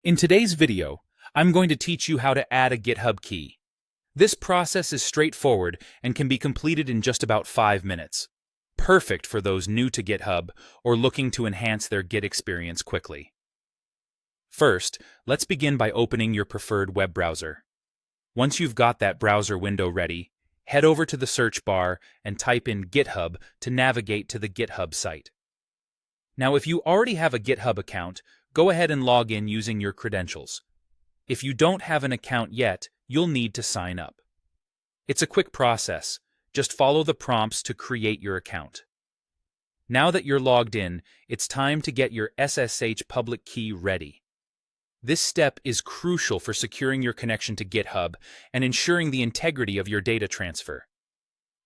In today's video, I'm going to teach you how to add a GitHub key. This process is straightforward and can be completed in just about 5 minutes. Perfect for those new to GitHub or looking to enhance their Git experience quickly. First, let's begin by opening your preferred web browser. Once you've got that browser window ready, head over to the search bar and type in GitHub to navigate to the GitHub site. Now, if you already have a GitHub account, go ahead and log in using your credentials. If you don't have an account yet, you'll need to sign up. It's a quick process. Just follow the prompts to create your account. Now that you're logged in, it's time to get your SSH public key ready. This step is crucial for securing your connection to GitHub and ensuring the integrity of your data transfer.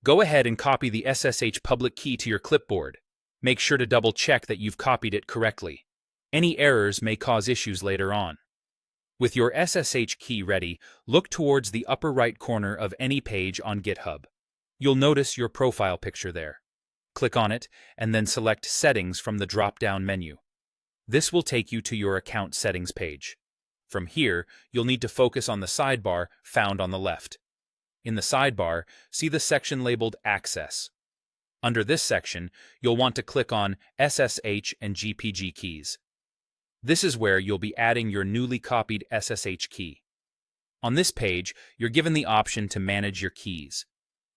Go ahead and copy the SSH public key to your clipboard. Make sure to double-check that you've copied it correctly. Any errors may cause issues later on. With your SSH key ready, look towards the upper right corner of any page on GitHub. You'll notice your profile picture there. Click on it and then select Settings from the drop-down menu. This will take you to your account settings page. From here, you'll need to focus on the sidebar found on the left. In the sidebar, see the section labeled Access. Under this section, you'll want to click on SSH and GPG keys. This is where you'll be adding your newly copied SSH key. On this page, you're given the option to manage your keys.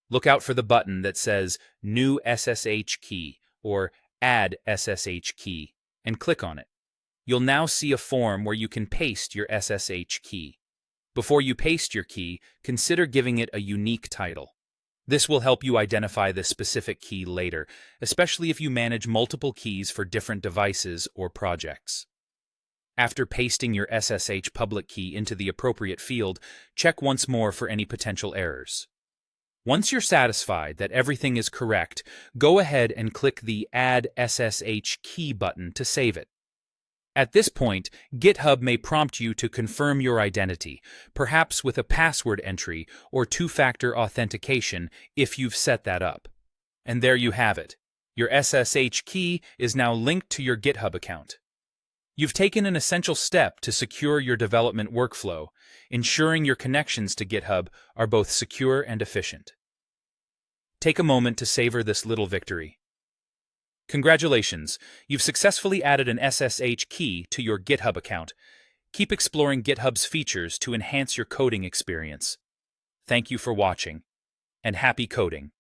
Look out for the button that says New SSH Key or Add SSH Key and click on it. You'll now see a form where you can paste your SSH key. Before you paste your key, consider giving it a unique title. This will help you identify the specific key later, especially if you manage multiple keys for different devices or projects. After pasting your SSH public key into the appropriate field, check once more for any potential errors. Once you're satisfied that everything is correct, go ahead and click the Add SSH Key button to save it. At this point, GitHub may prompt you to confirm your identity, perhaps with a password entry or two-factor authentication if you've set that up. And there you have it. Your SSH key is now linked to your GitHub account. You've taken an essential step to secure your development workflow, ensuring your connections to GitHub are both secure and efficient. Take a moment to savor this little victory. Congratulations, you've successfully added an SSH key to your GitHub account. Keep exploring GitHub's features to enhance your coding experience. Thank you for watching, and happy coding.